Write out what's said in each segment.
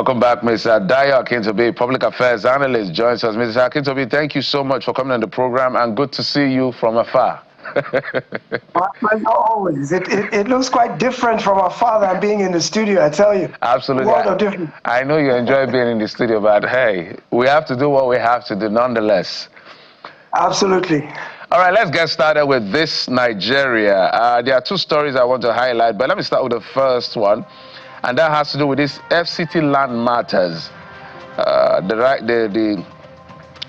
Welcome back, Mr. Dayo Akintobi, Public Affairs Analyst, joins us. Mr. Akintobi, thank you so much for coming on the program, and good to see you from afar. Like always, it looks quite different from afar than being in the studio, I tell you. Absolutely. A world of difference. I know you enjoy being in the studio, but hey, we have to do what we have to do nonetheless. Absolutely. All right, let's get started with this Nigeria. There are two stories I want to highlight, but let me start with the first one, and that has to do with this FCT land matters.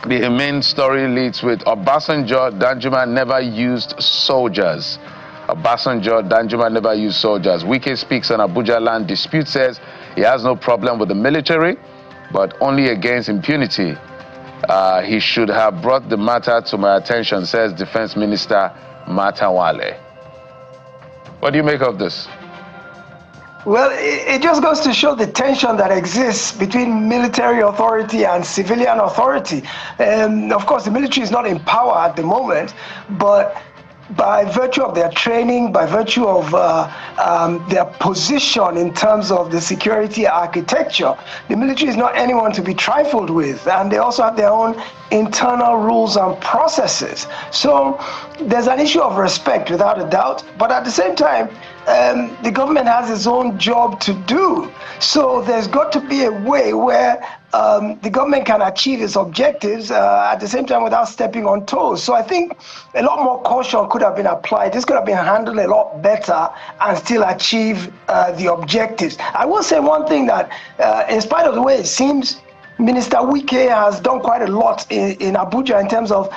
The main story leads with Obasanjo, Danjuma Never Used Soldiers. Obasanjo, Danjuma Never Used Soldiers. Wike speaks on Abuja land dispute, says he has no problem with the military, but only against impunity. He should have brought the matter to my attention, says Defense Minister Matawale. What do you make of this? Well, it just goes to show the tension that exists between military authority and civilian authority. Of course, the military is not in power at the moment, but by virtue of their training, by virtue of their position in terms of the security architecture, the military is not anyone to be trifled with, and they also have their own internal rules and processes. So there's an issue of respect, without a doubt, but at the same time, the government has its own job to do. So there's got to be a way where the government can achieve its objectives at the same time without stepping on toes. So I think a lot more caution could have been applied. This could have been handled a lot better and still achieve the objectives. I will say one thing, that in spite of the way it seems, Minister Wike has done quite a lot in Abuja in terms of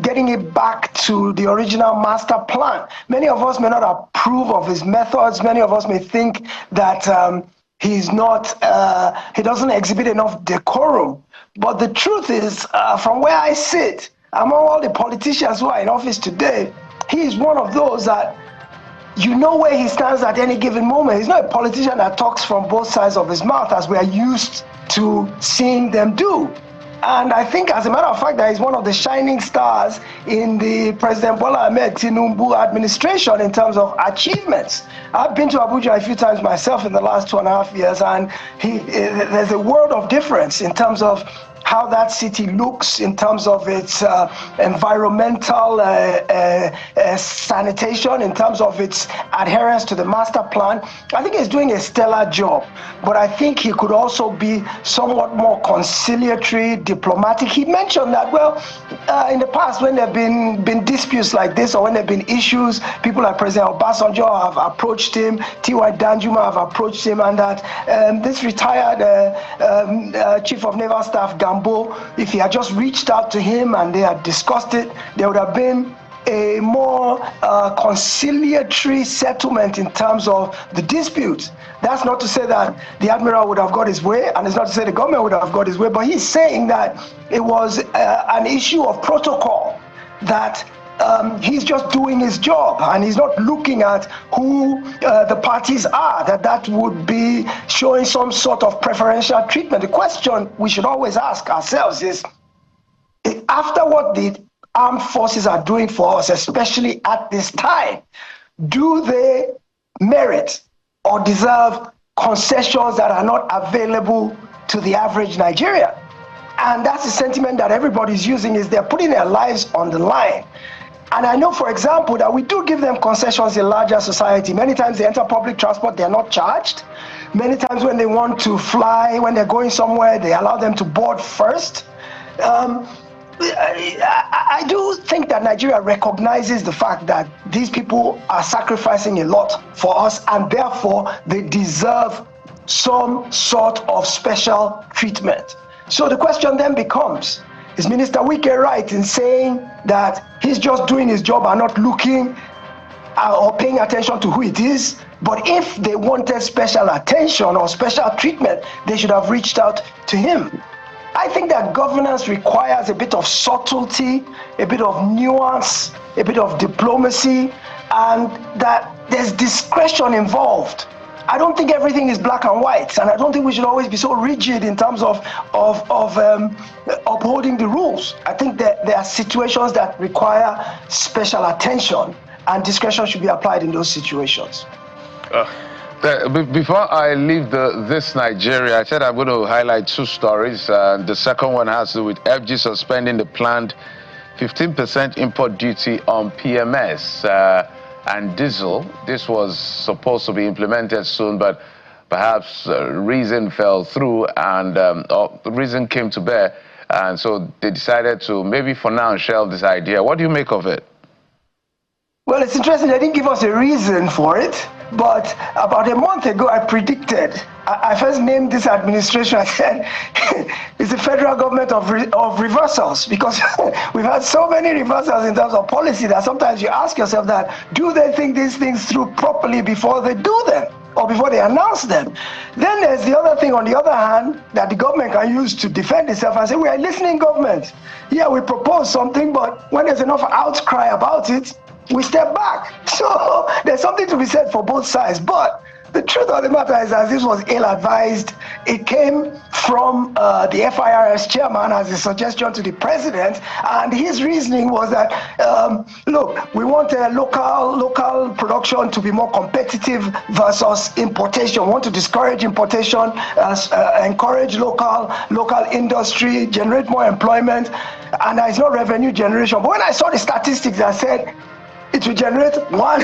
getting it back to the original master plan. Many of us may not approve of his methods. Many of us may think that he doesn't exhibit enough decorum. But the truth is, from where I sit, among all the politicians who are in office today, he is one of those that you know where he stands at any given moment. He's not a politician that talks from both sides of his mouth, as we are used to seeing them do. And I think, as a matter of fact, that he's one of the shining stars in the President Bola Ahmed Tinubu administration in terms of achievements. I've been to Abuja a few times myself in the last 2.5 years, and there's a world of difference in terms of how that city looks, in terms of its environmental sanitation, in terms of its adherence to the master plan. I think he's doing a stellar job, but I think he could also be somewhat more conciliatory, diplomatic. He mentioned that, well, in the past, when there have been disputes like this, or when there have been issues, people like President Obasanjo have approached him, T.Y. Danjuma have approached him, and that this retired Chief of Naval Staff, if he had just reached out to him and they had discussed it, there would have been a more conciliatory settlement in terms of the dispute. That's not to say that the Admiral would have got his way, and it's not to say the government would have got his way, but he's saying that it was an issue of protocol, that he's just doing his job and he's not looking at who the parties are, that would be showing some sort of preferential treatment. The question we should always ask ourselves is, after what the armed forces are doing for us, especially at this time, do they merit or deserve concessions that are not available to the average Nigerian? And that's the sentiment that everybody's using, is they're putting their lives on the line. And I know, for example, that we do give them concessions in larger society. Many times they enter public transport, they're not charged. Many times when they want to fly, when they're going somewhere, they allow them to board first. I do think that Nigeria recognizes the fact that these people are sacrificing a lot for us, and therefore they deserve some sort of special treatment. So the question then becomes, is Minister Wike right in saying that he's just doing his job and not looking or paying attention to who it is? But if they wanted special attention or special treatment, they should have reached out to him. I think that governance requires a bit of subtlety, a bit of nuance, a bit of diplomacy, and that there's discretion involved. I don't think everything is black and white, and I don't think we should always be so rigid in terms of upholding the rules. I think that there are situations that require special attention, and discretion should be applied in those situations. Before I leave this Nigeria, I said I'm going to highlight two stories. The second one has to do with FG suspending the planned 15% import duty on PMS and diesel. This was supposed to be implemented soon, but perhaps reason fell through and reason came to bear. And so they decided to maybe for now shelve this idea. What do you make of it? Well, it's interesting. They didn't give us a reason for it. But about a month ago, I predicted, I first named this administration, I said, it's the federal government of reversals, because we've had so many reversals in terms of policy that sometimes you ask yourself that, do they think these things through properly before they do them, or before they announce them? Then there's the other thing, on the other hand, that the government can use to defend itself and say, we are listening, government. Yeah, we propose something, but when there's enough outcry about it, we step back. So there's something to be said for both sides. But the truth of the matter is that this was ill-advised. It came from the FIRS chairman as a suggestion to the president, and his reasoning was that, look, we want local production to be more competitive versus importation. We want to discourage importation, encourage local industry, generate more employment, and there is no revenue generation. But when I saw the statistics, I said, it will generate 1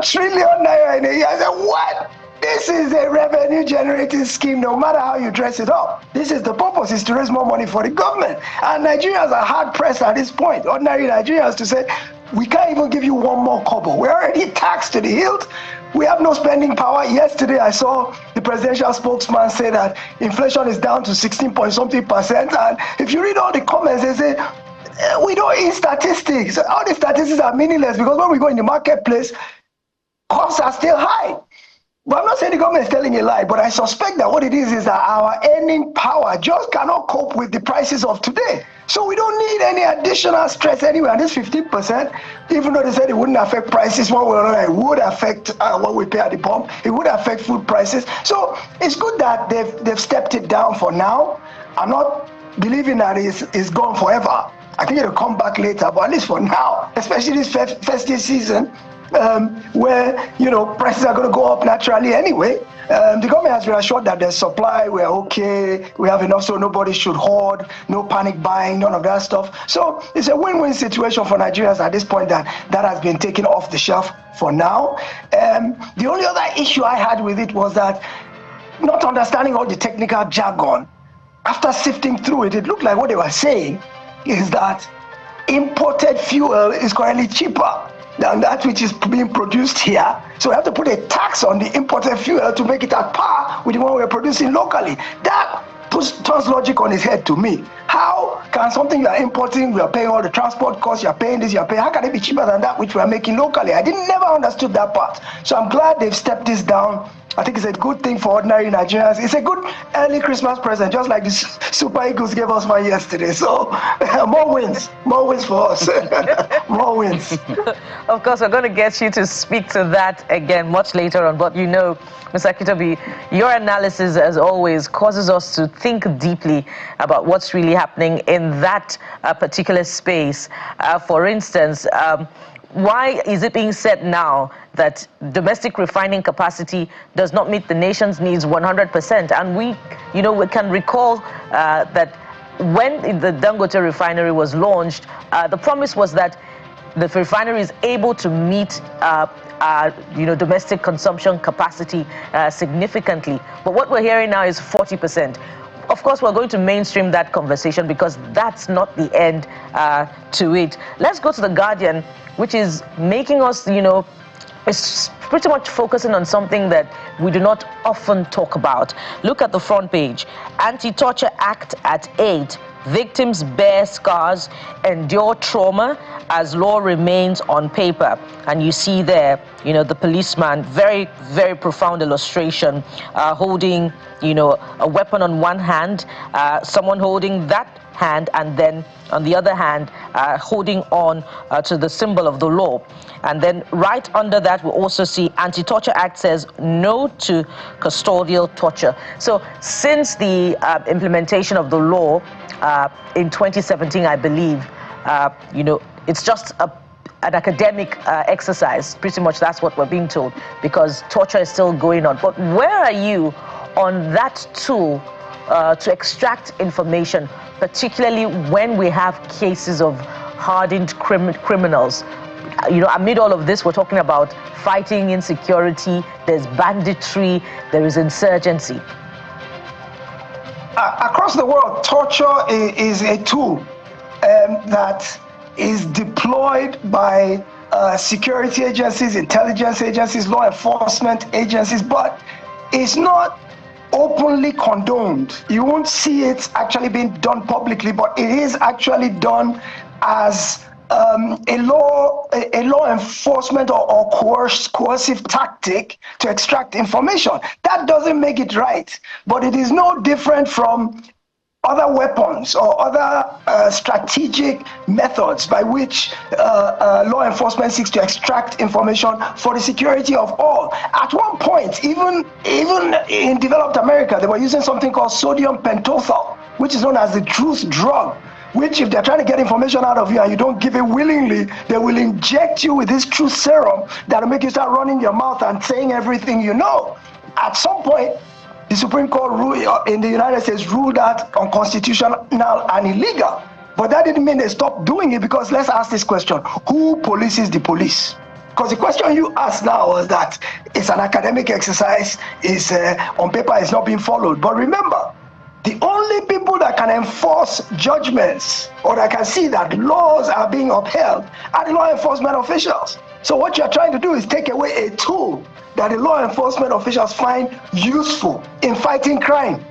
trillion naira in a year. I said, what? This is a revenue generating scheme, no matter how you dress it up. This is the purpose, is to raise more money for the government. And Nigerians are hard pressed at this point, ordinary Nigerians, to say, we can't even give you one more kobo. We're already taxed to the hilt. We have no spending power. Yesterday, I saw the presidential spokesman say that inflation is down to 16-point-something%. And if you read all the comments, they say, we don't eat statistics. All the statistics are meaningless, because when we go in the marketplace, costs are still high. But I'm not saying the government is telling a lie, but I suspect that what it is that our earning power just cannot cope with the prices of today. So we don't need any additional stress anyway. And this 15%, even though they said it wouldn't affect prices one way or another, it would affect what we pay at the pump. It would affect food prices. So it's good that they've stepped it down for now. I'm not believing that it's gone forever. I think it'll come back later, but at least for now, especially this festive season, where prices are going to go up naturally anyway. The government has reassured that there's supply, we're okay, we have enough, so nobody should hoard, no panic buying, none of that stuff. So it's a win-win situation for Nigerians at this point that has been taken off the shelf for now. The only other issue I had with it was that, not understanding all the technical jargon, after sifting through it, it looked like what they were saying is that imported fuel is currently cheaper than that which is being produced here. So we have to put a tax on the imported fuel to make it at par with the one we're producing locally. That turns logic on its head to me. How can something you are importing, we are paying all the transport costs, you're paying this, you're paying, how can it be cheaper than that which we are making locally? I never understood that part. So I'm glad they've stepped this down. I think it's a good thing for ordinary Nigerians. It's a good early Christmas present, just like the Super Eagles gave us one yesterday. So more wins for us. More wins. Of course, we're going to get you to speak to that again much later on. But Mr. Kitobi, your analysis, as always, causes us to think deeply about what's really happening in that particular space. For instance, why is it being said now that domestic refining capacity does not meet the nation's needs 100%? And we can recall that when the Dangote refinery was launched, the promise was that the refinery is able to meet domestic consumption capacity significantly. But what we're hearing now is 40%. Of course, we're going to mainstream that conversation because that's not the end to it. Let's go to The Guardian, which is making us, it's pretty much focusing on something that we do not often talk about. Look at the front page. Anti-Torture Act at 8. Victims bear scars, endure trauma as law remains on paper. And you see there, the policeman, very, very profound illustration, holding, a weapon on one hand, someone holding that hand, and then on the other hand, holding on to the symbol of the law. And then right under that, we also see Anti-Torture Act says no to custodial torture. So since the implementation of the law in 2017, I believe, it's just an academic exercise. Pretty much that's what we're being told, because torture is still going on. But where are you on that tool to extract information, particularly when we have cases of hardened criminals? You know, amid all of this, we're talking about fighting insecurity, there's banditry, there is insurgency. Across the world, torture is a tool that is deployed by security agencies, intelligence agencies, law enforcement agencies, but it's not openly condoned. You won't see it actually being done publicly, but it is actually done as a law enforcement or coercive tactic to extract information. That doesn't make it right, but it is no different from other weapons or other strategic methods by which law enforcement seeks to extract information for the security of all. At one point, even in developed America, they were using something called sodium pentothal, which is known as the truth drug, which if they're trying to get information out of you and you don't give it willingly, they will inject you with this truth serum that will make you start running your mouth and saying everything you know. At some point, the Supreme Court in the United States ruled that unconstitutional and illegal. But that didn't mean they stopped doing it, because let's ask this question: who polices the police? Because the question you asked now was that it's an academic exercise, is on paper, it's not being followed. But remember, the only people that can enforce judgments or that can see that laws are being upheld are the law enforcement officials. So what you're trying to do is take away a tool that the law enforcement officials find useful in fighting crime.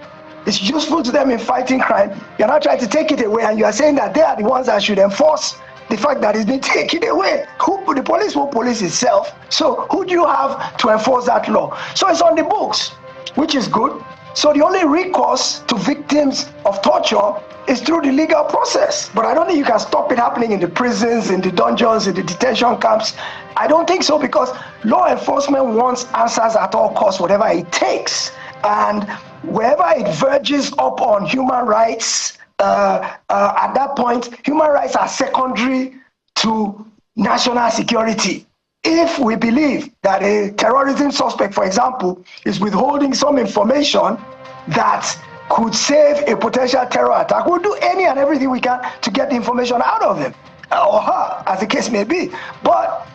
It's useful to them in fighting crime. You're not trying to take it away, and you are saying that they are the ones that should enforce the fact that it's been taken away. The police will police itself. So who do you have to enforce that law? So it's on the books, which is good. So the only recourse to victims of torture is through the legal process. But I don't think you can stop it happening in the prisons, in the dungeons, in the detention camps. I don't think so, because law enforcement wants answers at all costs, whatever it takes. And wherever it verges up on human rights, at that point, human rights are secondary to national security. If we believe that a terrorism suspect, for example, is withholding some information that could save a potential terror attack, we'll do any and everything we can to get the information out of him or her, as the case may be. But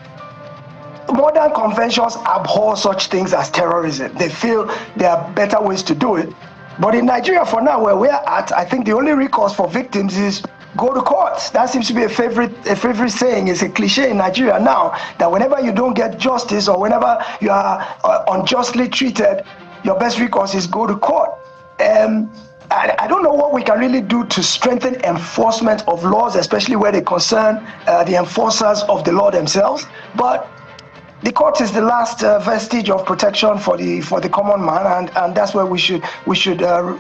modern conventions abhor such things as terrorism. They feel there are better ways to do it. But in Nigeria, for now, where we're at, I think the only recourse for victims is go to court. That seems to be a favorite saying. It's a cliche in Nigeria now, that whenever you don't get justice or whenever you are unjustly treated, your best recourse is go to court. I don't know what we can really do to strengthen enforcement of laws, especially where they concern the enforcers of the law themselves. But the court is the last vestige of protection for the common man, and that's where we should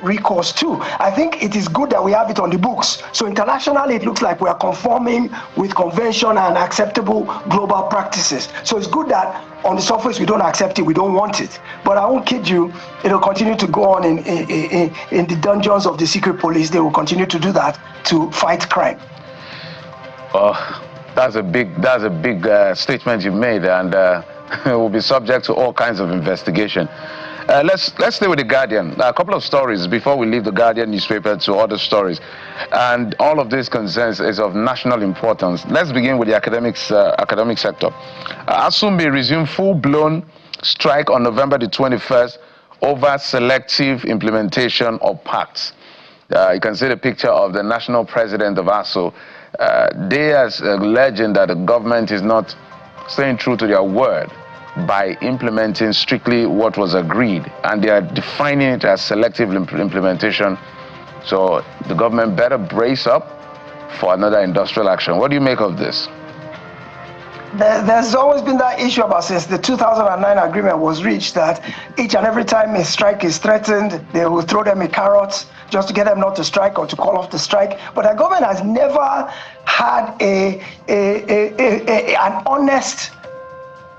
recourse to. I think it is good that we have it on the books. So internationally, it looks like we are conforming with convention and acceptable global practices. So it's good that on the surface we don't accept it, we don't want it. But I won't kid you, it'll continue to go on in the dungeons of the secret police. They will continue to do that to fight crime. That's a big statement you've made, and it will be subject to all kinds of investigation. Let's stay with The Guardian. A couple of stories before we leave The Guardian newspaper to other stories. And all of this concerns is of national importance. Let's begin with the academic sector. ASUU may resume full-blown strike on November the 21st over selective implementation of pacts. You can see the picture of the national president of ASUU. They are alleging that the government is not staying true to their word by implementing strictly what was agreed, and they are defining it as selective implementation. So the government better brace up for another industrial action. What do you make of this? There's always been that issue about, since the 2009 agreement was reached, that each and every time a strike is threatened, they will throw them a carrot just to get them not to strike or to call off the strike. But the government has never had an honest,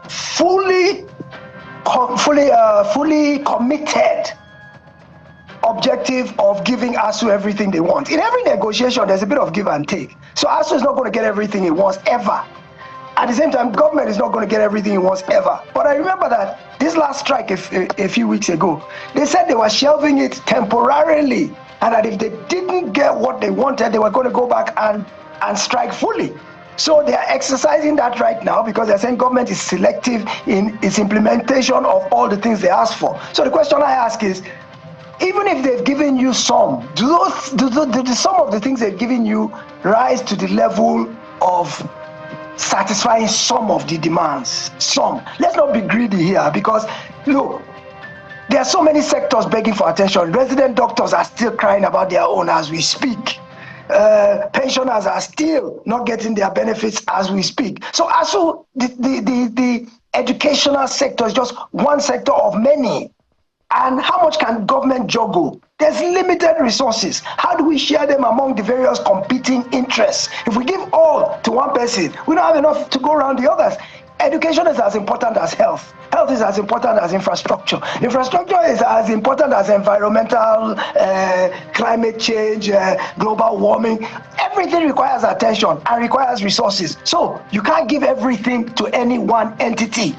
fully committed objective of giving ASUU everything they want. In every negotiation, there's a bit of give and take. So ASUU is not going to get everything it wants ever. At the same time, government is not going to get everything it wants ever. But I remember that this last strike a few weeks ago, they said they were shelving it temporarily, and that if they didn't get what they wanted, they were going to go back and strike fully. So they are exercising that right now because they're saying government is selective in its implementation of all the things they ask for. So the question I ask is, even if they've given you some, do some of the things they've given you rise to the level of satisfying some of the demands? Some. Let's not be greedy here, because look, there are so many sectors begging for attention. Resident doctors are still crying about their own as we speak. Pensioners are still not getting their benefits as we speak. So ASUU, the educational sector is just one sector of many. And how much can government juggle? There's limited resources. How do we share them among the various competing interests? If we give all to one person, we don't have enough to go around the others. Education is as important as health. Health is as important as infrastructure. Infrastructure is as important as environmental, climate change, global warming. Everything requires attention and requires resources. So you can't give everything to any one entity.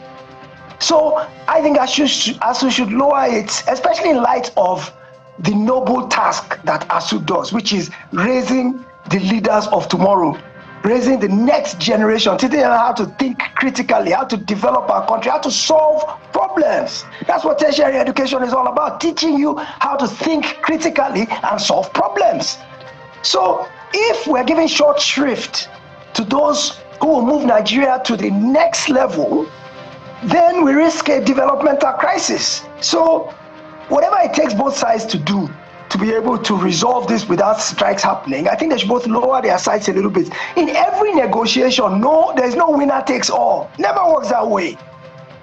So I think ASUU should lower it, especially in light of the noble task that ASUU does, which is raising the leaders of tomorrow, raising the next generation, teaching them how to think critically, how to develop our country, how to solve problems. That's what tertiary education is all about, teaching you how to think critically and solve problems. So if we're giving short shrift to those who will move Nigeria to the next level, then we risk a developmental crisis. So whatever it takes both sides to do to be able to resolve this without strikes happening, I think they should both lower their sights a little bit. In every negotiation, there's no winner takes all. Never works that way.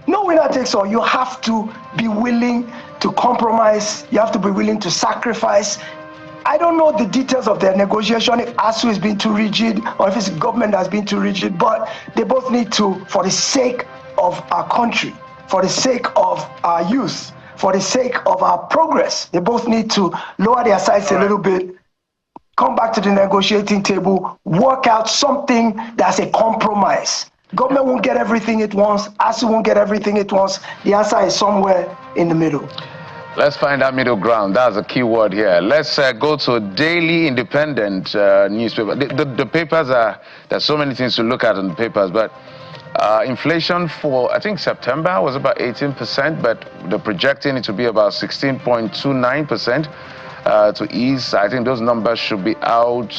No winner takes all. You have to be willing to compromise. You have to be willing to sacrifice. I don't know the details of their negotiation, if ASUU has been too rigid or if it's government has been too rigid, but they both need to, for the sake of our country, for the sake of our youth, for the sake of our progress, they both need to lower their sights a little bit, come back to the negotiating table, work out something that's a compromise. Government won't get everything it wants, ASUU won't get everything it wants. The answer is somewhere in the middle. Let's find that middle ground. That's a key word here. Let's go to Daily Independent newspaper. The papers there's so many things to look at in the papers, but inflation for, I think, September was about 18%, but they're projecting it to be about 16.29% to ease. I think those numbers should be out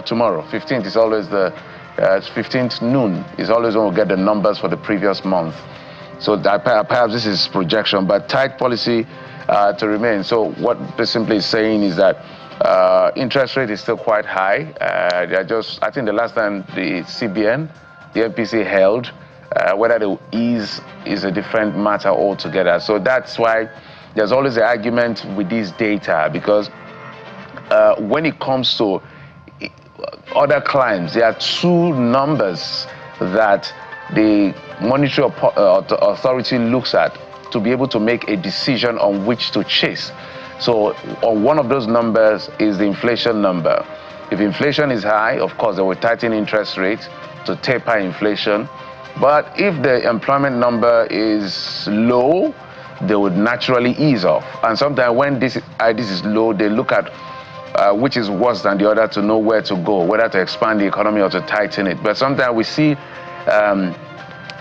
tomorrow. 15th is always 15th noon is always when we get the numbers for the previous month. So that perhaps this is projection, but tight policy to remain. So what this simply is saying is that interest rate is still quite high. I think the last time the CBN, the MPC held, whether they will ease is a different matter altogether. So that's why there's always an argument with these data, because when it comes to other clients, there are two numbers that the monetary authority looks at to be able to make a decision on which to chase. So one of those numbers is the inflation number. If inflation is high, of course, they will tighten interest rates to taper inflation. But if the employment number is low, they would naturally ease off. And sometimes when this is low, they look at which is worse than the other to know where to go, whether to expand the economy or to tighten it. But sometimes we see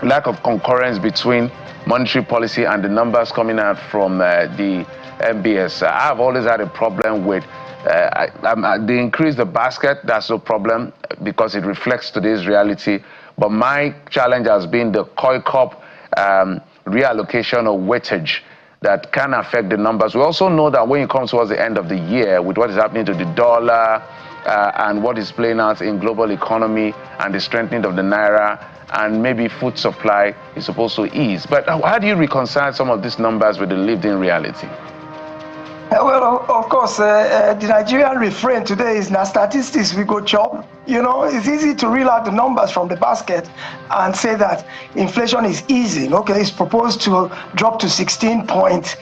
lack of concurrence between monetary policy and the numbers coming out from the MBS. I've always had a problem with they increase the basket. That's no problem because it reflects today's reality. But my challenge has been the COI Corp reallocation of weightage that can affect the numbers. We also know that when it comes towards the end of the year, with what is happening to the dollar and what is playing out in global economy and the strengthening of the naira, and maybe food supply is supposed to ease. But how do you reconcile some of these numbers with the lived-in reality? Well, of course, the Nigerian refrain today is, now statistics we go chop. You know, it's easy to reel out the numbers from the basket and say that inflation is easing. Okay, it's proposed to drop to 16 point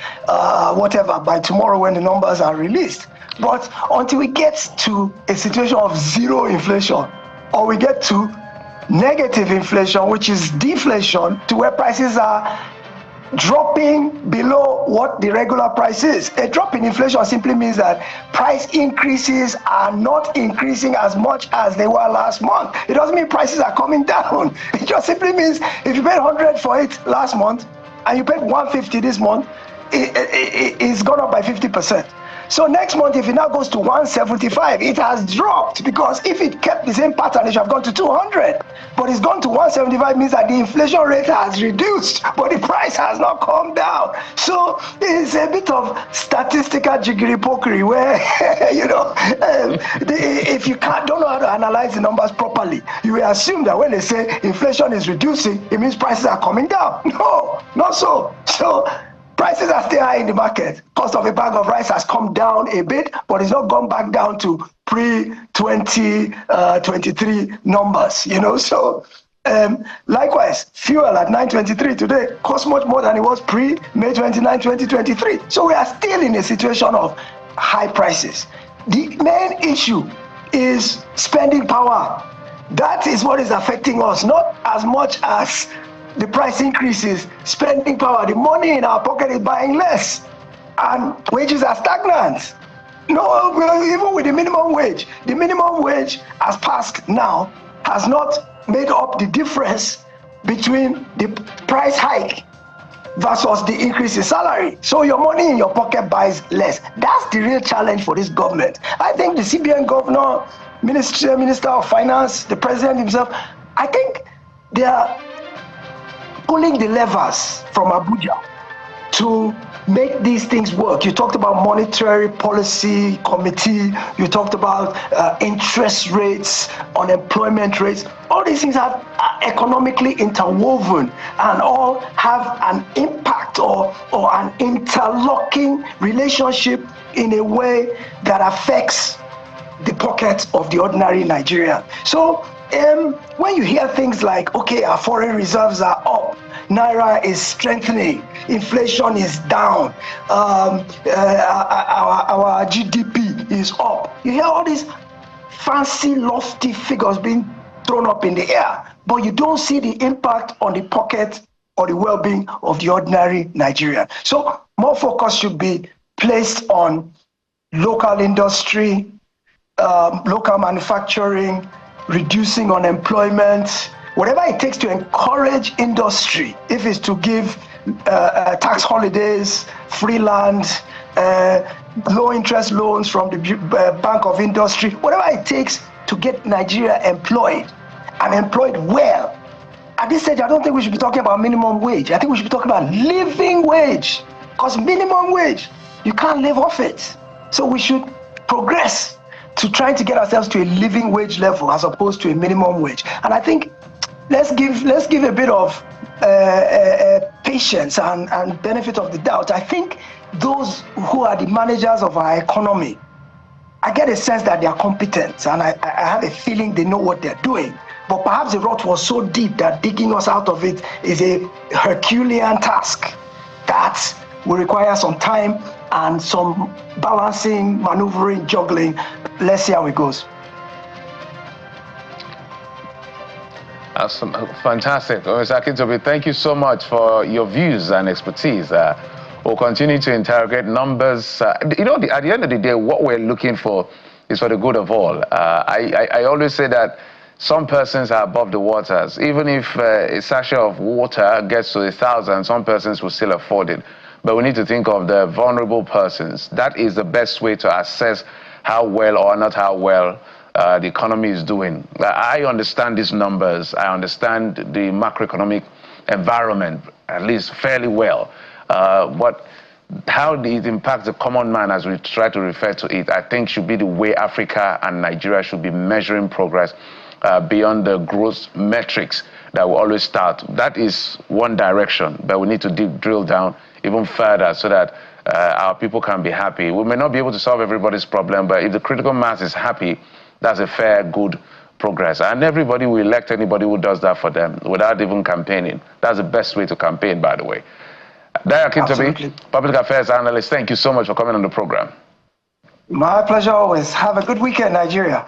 whatever by tomorrow when the numbers are released. But until we get to a situation of zero inflation, or we get to negative inflation, which is deflation, to where prices are dropping below what the regular price is. A drop in inflation simply means that price increases are not increasing as much as they were last month. It doesn't mean prices are coming down. It just simply means if you paid 100 for it last month and you paid 150 this month, it's gone up by 50%. So next month, if it now goes to 175, it has dropped, because if it kept the same pattern, it should have gone to 200. But it's gone to 175 means that the inflation rate has reduced, but the price has not come down. So it's a bit of statistical jiggery-pokery where, if you don't know how to analyze the numbers properly, you will assume that when they say inflation is reducing, it means prices are coming down. No, not so. So prices are still high in the market. Cost of a bag of rice has come down a bit, but it's not gone back down to pre-2023 numbers, So likewise, fuel at 9.23 today costs much more than it was pre-May 29, 2023. So we are still in a situation of high prices. The main issue is spending power. That is what is affecting us, not as much as the price increases. Spending power, the money in our pocket is buying less, and wages are stagnant. No, even with the minimum wage as passed now has not made up the difference between the price hike versus the increase in salary. So your money in your pocket buys less. That's the real challenge for this government. I think the CBN governor, Minister of Finance, the president himself, I think they are pulling the levers from Abuja to make these things work. You talked about monetary policy committee, you talked about interest rates, unemployment rates. All these things are economically interwoven and all have an impact or an interlocking relationship in a way that affects the pocket of the ordinary Nigerian. So when you hear things like, okay, our foreign reserves are up, Naira is strengthening, inflation is down, our GDP is up, you hear all these fancy, lofty figures being thrown up in the air, but you don't see the impact on the pocket or the well-being of the ordinary Nigerian. So more focus should be placed on local industry, local manufacturing, reducing unemployment, whatever it takes to encourage industry. If it's to give tax holidays, free land, low interest loans from the Bank of Industry, whatever it takes to get Nigeria employed and employed well. At this stage, I don't think we should be talking about minimum wage. I think we should be talking about living wage, because minimum wage, you can't live off it. So we should progress to trying to get ourselves to a living wage level as opposed to a minimum wage. And I think let's give a bit of patience and benefit of the doubt. I think those who are the managers of our economy, I get a sense that they are competent, and I have a feeling they know what they're doing. But perhaps the rot was so deep that digging us out of it is a Herculean task that will require some time and some balancing, maneuvering, juggling. Let's see how it goes. That's fantastic. Mr. Akintobi, thank you so much for your views and expertise. We'll continue to interrogate numbers. At the end of the day, what we're looking for is for the good of all. I always say that some persons are above the waters. Even if a sachet of water gets to 1,000, some persons will still afford it. But we need to think of the vulnerable persons. That is the best way to assess how well or not how well the economy is doing. I understand these numbers. I understand the macroeconomic environment, at least fairly well. But how it impacts the common man, as we try to refer to it, I think should be the way Africa and Nigeria should be measuring progress beyond the growth metrics that we always start. That is one direction, but we need to drill down even further so that our people can be happy. We may not be able to solve everybody's problem, but if the critical mass is happy, that's a fair, good progress. And everybody will elect anybody who does that for them without even campaigning. That's the best way to campaign, by the way. Daya Akintobi, Public Affairs Analyst, thank you so much for coming on the program. My pleasure always. Have a good weekend, Nigeria.